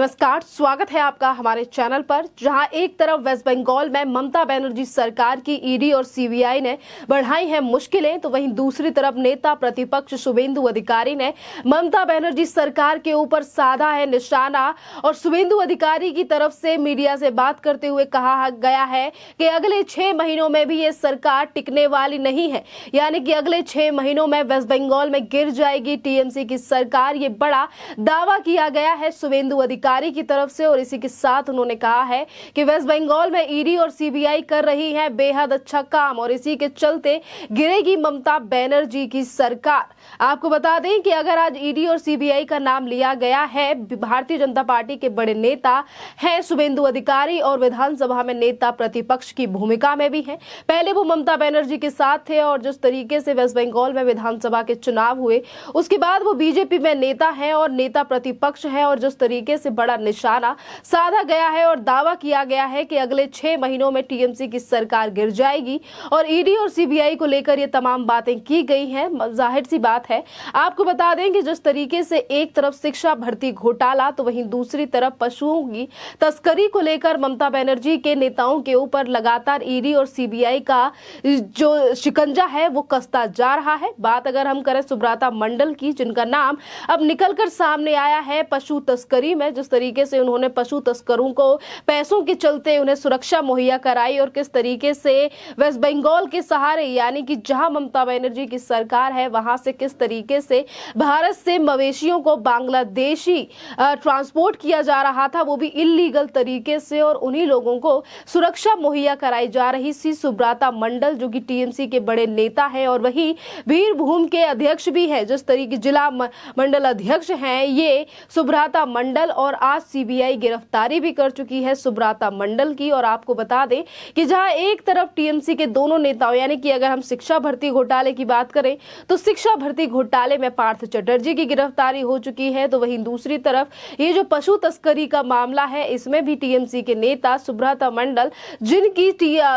नमस्कार, स्वागत है आपका हमारे चैनल पर। जहां एक तरफ वेस्ट बंगाल में ममता बनर्जी सरकार की ईडी और सीबीआई ने बढ़ाई हैं मुश्किलें, तो वहीं दूसरी तरफ नेता प्रतिपक्ष शुभेंदु अधिकारी ने ममता बनर्जी सरकार के ऊपर साधा है निशाना। और शुभेंदु अधिकारी की तरफ से मीडिया से बात करते हुए कहा गया है कि अगले 6 महीनों में भी ये सरकार टिकने वाली नहीं है, यानी कि अगले 6 महीनों में वेस्ट बंगाल में गिर जाएगी टीएमसी की सरकार। ये बड़ा दावा किया गया है शुभेंदु अधिकारी की तरफ से। और इसी के साथ उन्होंने कहा है कि वेस्ट बंगाल में ईडी और सीबीआई कर रही है बेहद अच्छा काम और इसी के चलते गिरेगी ममता बनर्जी की सरकार। आपको बता दें कि अगर आज ईडी और सीबीआई का नाम लिया गया है, भारतीय जनता पार्टी के बड़े नेता हैं शुभेंदु अधिकारी और विधानसभा में नेता प्रतिपक्ष की भूमिका में भी हैं। पहले वो ममता बनर्जी के साथ थे और जिस तरीके से वेस्ट बंगाल में विधानसभा के चुनाव हुए, उसके बाद वो बीजेपी में नेता हैं और नेता प्रतिपक्ष हैं। और जिस तरीके से बड़ा निशाना साधा गया है और दावा किया गया है कि अगले 6 महीनों में टीएमसी की सरकार गिर जाएगी और ईडी और सीबीआई को लेकर ये तमाम बातें की गई हैं, जाहिर सी बात है। आपको बता दें कि जिस तरीके से एक तरफ शिक्षा भर्ती घोटाला, तो वहीं दूसरी तरफ पशुओं की तस्करी को लेकर ममता बनर्जी के नेताओं के ऊपर लगातार ईडी और सीबीआई का जो शिकंजा है वो कसता जा रहा है। बात अगर हम करें सुब्रता मंडल की, जिनका नाम अब निकलकर सामने आया है पशु तस्करी में, जिस तरीके से उन्होंने पशु तस्करों को पैसों के चलते उन्हें सुरक्षा मुहैया कराई और किस तरीके से वेस्ट बंगाल के सहारे, यानी कि जहां ममता बनर्जी की सरकार है वहां से किस तरीके से भारत से मवेशियों को बांग्लादेशी ट्रांसपोर्ट किया जा रहा था, वो भी इलीगल तरीके से, और उन्हीं लोगों को सुरक्षा मुहैया कराई जा रही थी। सुब्रता मंडल जो कि टीएमसी के बड़े नेता है और वही वीरभूम के अध्यक्ष भी है, जिस तरीके जिला मंडल अध्यक्ष हैं ये सुब्रता मंडल। और आज सीबीआई गिरफ्तारी भी कर चुकी है सुब्रता मंडल की। और आपको बता दें कि जहां एक तरफ टीएमसी के दोनों नेताओं, यानी कि अगर हम शिक्षा भर्ती घोटाले की बात करें तो शिक्षा भर्ती घोटाले में पार्थ चटर्जी की गिरफ्तारी हो चुकी है, तो वहीं दूसरी तरफ ये जो पशु तस्करी का मामला है इसमें भी टीएमसी के नेता सुब्रता मंडल, जिनकी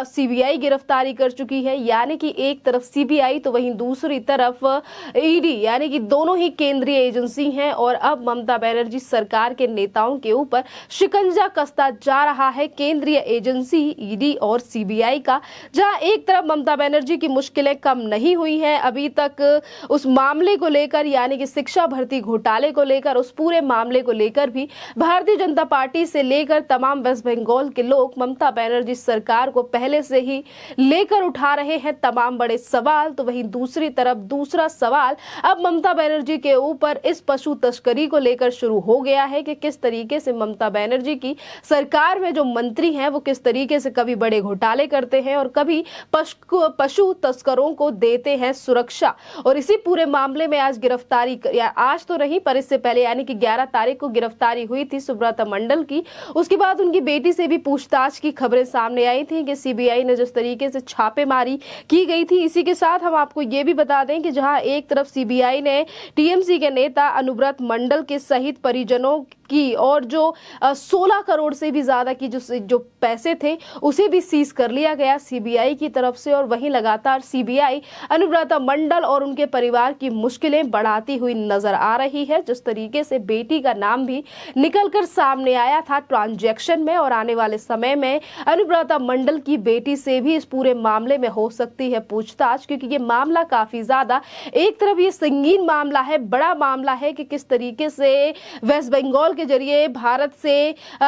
सीबीआई गिरफ्तारी कर चुकी है, यानी कि एक तरफ सीबीआई तो वहीं दूसरी तरफ ईडी, यानी कि दोनों ही केंद्रीय एजेंसी हैं। और अब ममता बनर्जी सरकार के नेताओं के ऊपर शिकंजा कसता जा रहा है केंद्रीय एजेंसी ईडी और सीबीआई का। जहां एक तरफ ममता बनर्जी की मुश्किलें कम नहीं हुई हैं अभी तक उस मामले को लेकर, यानी कि शिक्षा भर्ती घोटाले को लेकर, उस पूरे मामले को लेकर भी भारतीय जनता पार्टी से लेकर तमाम वेस्ट बंगाल के लोग ममता बनर्जी सरकार को पहले से ही लेकर उठा रहे हैं तमाम बड़े सवाल। तो वहीं दूसरी तरफ दूसरा सवाल अब ममता बनर्जी के ऊपर इस पशु तस्करी को लेकर शुरू हो गया है कि किस तरीके से ममता बनर्जी की सरकार में जो मंत्री हैं वो किस तरीके से कभी बड़े घोटाले करते हैं और कभी पशु तस्करों को देते हैं सुरक्षा। और इसी पूरे मामले में आज गिरफ्तारी, या आज तो नहीं पर इससे पहले यानी कि 11 तारीख को गिरफ्तारी हुई थी सुब्रता मंडल की। उसके बाद उनकी बेटी से भी पूछताछ की खबरें सामने आई थी कि सीबीआई ने जिस तरीके से छापेमारी की गई थी। इसी के साथ हम आपको ये भी बता दें कि जहां एक तरफ सीबीआई ने टीएमसी के नेता अनुव्रत मंडल के सहित परिजनों की और जो 16 करोड़ से भी ज्यादा की जो पैसे थे उसे भी सीज कर लिया गया सीबीआई की तरफ से। और वहीं लगातार सीबीआई अनुव्रत मंडल और उनके परिवार की मुश्किलें बढ़ाती हुई नजर आ रही है। जिस तरीके से बेटी का नाम भी निकलकर सामने आया था ट्रांजैक्शन में, और आने वाले समय में अनुव्रत मंडल की बेटी से भी इस पूरे मामले में हो सकती है पूछताछ, क्योंकि ये मामला काफी ज्यादा, एक तरफ ये संगीन मामला है, बड़ा मामला है कि किस तरीके से वेस्ट बंगाल के जरिए भारत से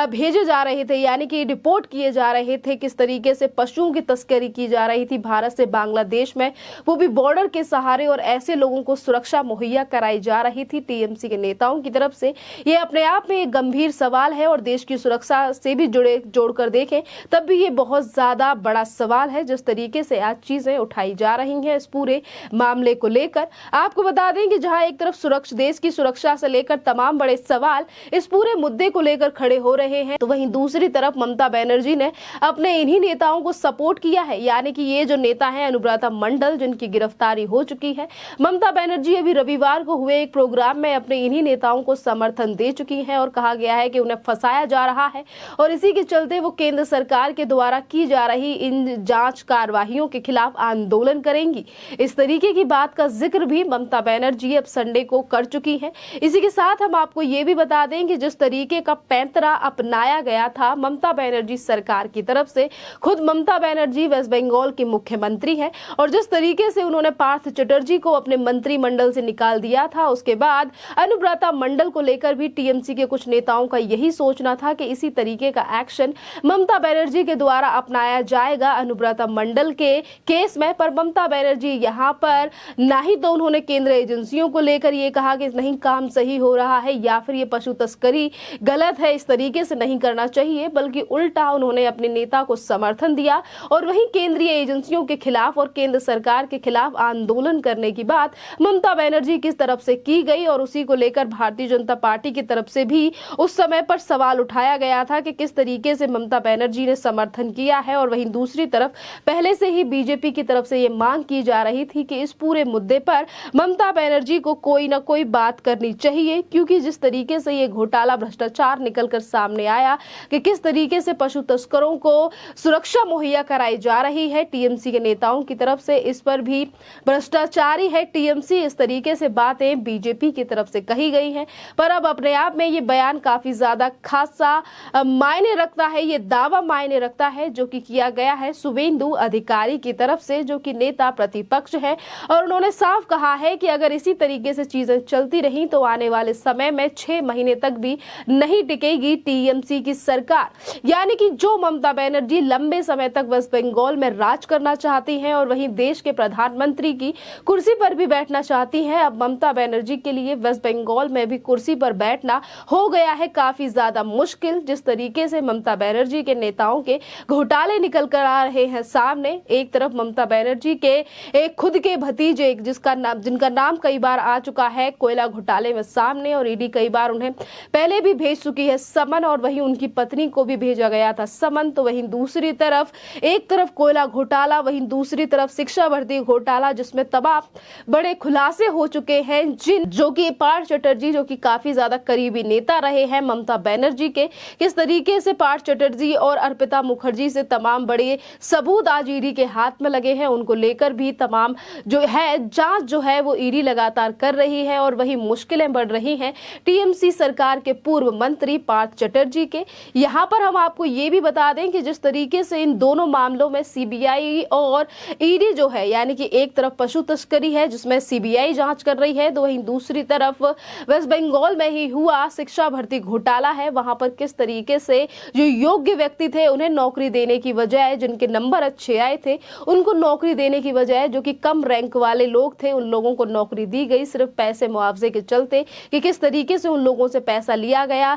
भेजे जा रहे थे, यानी कि डिपोर्ट किए जा रहे थे, किस तरीके से पशुओं की तस्करी की जा रही थी भारत से बांग्लादेश में, वो भी बॉर्डर के सहारे, और ऐसे लोगों को सुरक्षा मुहैया कराई जा रही थी टीएमसी के नेताओं की तरफ से। ये अपने आप में एक गंभीर सवाल है और देश की सुरक्षा से भी जोड़कर देखें तब भी ये बहुत ज्यादा बड़ा सवाल है जिस तरीके से आज चीजें उठाई जा रही हैं इस पूरे मामले को लेकर। आपको बता दें कि जहां एक तरफ देश की सुरक्षा से लेकर तमाम बड़े सवाल इस पूरे मुद्दे को लेकर खड़े हो रहे हैं, तो वहीं दूसरी तरफ ममता बनर्जी ने अपने इन्हीं नेताओं को सपोर्ट किया है, यानी कि ये जो नेता हैं अनुव्रत मंडल, जिनकी गिरफ्तारी हो चुकी है। ममता बनर्जी अभी रविवार को हुए एक प्रोग्राम में अपने इन्हीं नेताओं को समर्थन दे चुकी हैं और कहा गया है कि उन्हें फंसाया जा रहा है और इसी के चलते वो केंद्र सरकार के द्वारा की जा रही इन जांच कार्रवाइयों के खिलाफ आंदोलन करेंगी। इस तरीके की बात का जिक्र भी ममता बनर्जी अब संडे को कर चुकी है। इसी के साथ हम आपको ये भी बता दें दें कि जिस तरीके का पैंतरा अपनाया गया था ममता बनर्जी सरकार की तरफ से, खुद ममता बनर्जी वेस्ट बंगाल की मुख्यमंत्री है और जिस तरीके से उन्होंने पार्थ चटर्जी को अपने मंत्रिमंडल से निकाल दिया था, उसके बाद अनुब्रता मंडल को लेकर भी टीएमसी के कुछ नेताओं का यही सोचना था कि इसी तरीके का एक्शन ममता बनर्जी के द्वारा अपनाया जाएगा अनुब्रता मंडल के केस में। पर ममता बनर्जी यहाँ पर ना ही तो उन्होंने केंद्र एजेंसियों को लेकर ये कहा कि नहीं काम सही हो रहा है या फिर ये पशु तस्करी गलत है, इस तरीके से नहीं करना चाहिए, बल्कि उल्टा उन्होंने अपने नेता को समर्थन दिया और वहीं केंद्रीय एजेंसियों के खिलाफ और केंद्र सरकार के खिलाफ आंदोलन करने की बात ममता बनर्जी की तरफ से की गई और उसी को लेकर भारतीय जनता पार्टी की तरफ से भी उस समय पर सवाल उठाया गया था कि किस तरीके से ममता बनर्जी ने समर्थन किया है। और वहीं दूसरी तरफ पहले से ही बीजेपी की तरफ से ये मांग की जा रही थी कि इस पूरे मुद्दे पर ममता बनर्जी को कोई ना कोई बात करनी चाहिए, क्योंकि जिस तरीके से ये घोटाला भ्रष्टाचार निकलकर सामने आया कि किस तरीके से पशु तस्करों को सुरक्षा मुहैया कराई जा रही है टीएमसी के नेताओं की तरफ से, इस पर भी भ्रष्टाचारी है टीएमसी, इस तरीके से बातें बीजेपी की तरफ से कही गई हैं। पर अब अपने आप में ये बयान काफी ज्यादा खासा मायने रखता है, ये दावा मायने रखता है जो कि किया गया है शुभेंदु अधिकारी की तरफ से, जो कि नेता प्रतिपक्ष है और उन्होंने साफ कहा है कि अगर इसी तरीके से चीजें चलती रही तो आने वाले समय में 6 महीने तक भी नहीं टिकेगी टीएमसी की सरकार। यानी कि जो ममता बनर्जी लंबे समय तक वेस्ट बंगाल में राज करना चाहती हैं और वहीं देश के प्रधानमंत्री की कुर्सी पर भी बैठना चाहती हैं, अब ममता बनर्जी के लिए वेस्ट बंगाल में भी कुर्सी पर बैठना हो गया है काफी ज्यादा मुश्किल। जिस तरीके से ममता बनर्जी के नेताओं के घोटाले निकल कर आ रहे हैं सामने, एक तरफ ममता बनर्जी के एक खुद के भतीजे जिनका नाम कई बार आ चुका है कोयला घोटाले में सामने और ईडी कई बार उन्हें पहले भी भेज चुकी है समन और वहीं उनकी पत्नी को भी भेजा गया था समन। तो वहीं दूसरी तरफ एक तरफ कोयला घोटाला, वहीं दूसरी तरफ शिक्षा भर्ती घोटाला, जिसमें तमाम बड़े खुलासे हो चुके हैं जो कि पार्थ चटर्जी जो कि काफी ज्यादा करीबी नेता रहे हैं ममता बनर्जी के, किस तरीके से पार्थ चटर्जी और अर्पिता मुखर्जी से तमाम बड़े सबूत आज ईडी के हाथ में लगे हैं, उनको लेकर भी तमाम जो है जांच जो है वो ईडी लगातार कर रही है और वही मुश्किलें बढ़ रही हैं टीएमसी सरकार के पूर्व मंत्री पार्थ चटर्जी के। यहाँ पर हम आपको ये भी बता दें कि जिस तरीके से इन दोनों मामलों में सीबीआई और ईडी जो है, यानी कि एक तरफ पशु तस्करी है जिसमें सीबीआई जांच कर रही है, तो वहीं दूसरी तरफ वेस्ट बंगाल में ही हुआ शिक्षा भर्ती घोटाला है, वहां पर किस तरीके से जो योग्य व्यक्ति थे उन्हें नौकरी देने की बजाय, जिनके नंबर अच्छे आए थे उनको नौकरी देने की बजाय जो कि कम रैंक वाले लोग थे उन लोगों को नौकरी दी गई सिर्फ पैसे मुआवजे के चलते, कि किस तरीके से उन लोगों से पैसा लिया गया,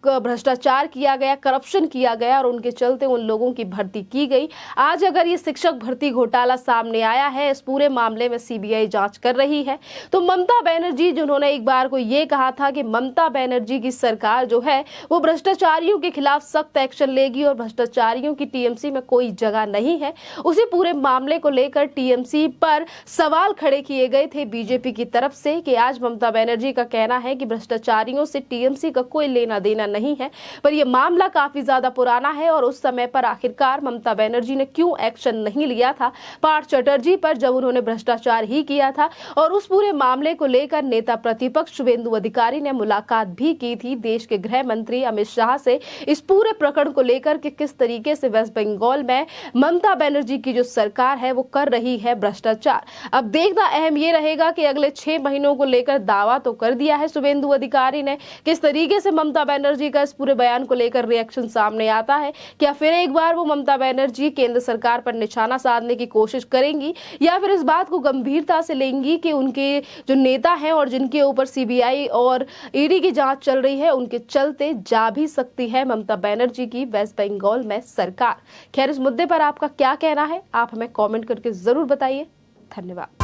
भ्रष्टाचार किया गया, करप्शन किया गया और उनके चलते उन लोगों की भर्ती की गई। आज अगर ये शिक्षक भर्ती घोटाला सामने आया है, इस पूरे मामले में सीबीआई जांच कर रही है, तो ममता बनर्जी जिन्होंने एक बार को ये कहा था कि ममता बनर्जी की सरकार जो है वो भ्रष्टाचारियों के खिलाफ सख्त एक्शन लेगी और भ्रष्टाचारियों की टीएमसी में कोई जगह नहीं है, उसी पूरे मामले को लेकर टीएमसी पर सवाल खड़े किए गए थे बीजेपी की तरफ से कि आज ममता बनर्जी का कहना है कि भ्रष्टाचारियों से टीएमसी का कोई लेना देना नहीं है, पर यह मामला काफी ज्यादा पुराना है और उस समय पर आखिरकार ममता बनर्जी ने क्यों एक्शन नहीं लिया था पार्थ चटर्जी पर जब उन्होंने भ्रष्टाचार ही किया था। और उस पूरे मामले को लेकर नेता प्रतिपक्ष शुभेंदु अधिकारी ने मुलाकात भी की थी देश के गृह मंत्री अमित शाह से इस पूरे प्रकरण को लेकर कि किस तरीके से वेस्ट बंगाल में ममता बनर्जी की जो सरकार है वो कर रही है भ्रष्टाचार। अब देखना अहम ये रहेगा कि अगले 6 महीनों को लेकर दावा तो कर दिया है शुभेंदु अधिकारी ने, किस तरीके से ममता बनर्जी का इस पूरे बयान को लेकर रिएक्शन सामने आता है, क्या फिर एक बार वो ममता बनर्जी केंद्र सरकार पर निशाना साधने की कोशिश करेंगी या फिर इस बात को गंभीरता से लेंगी कि उनके जो नेता हैं और जिनके ऊपर सीबीआई और ईडी की जांच चल रही है उनके चलते जा भी सकती है ममता बनर्जी की वेस्ट बंगाल में सरकार। खैर, इस मुद्दे पर आपका क्या कहना है आप हमें कमेंट करके जरूर बताइए। धन्यवाद।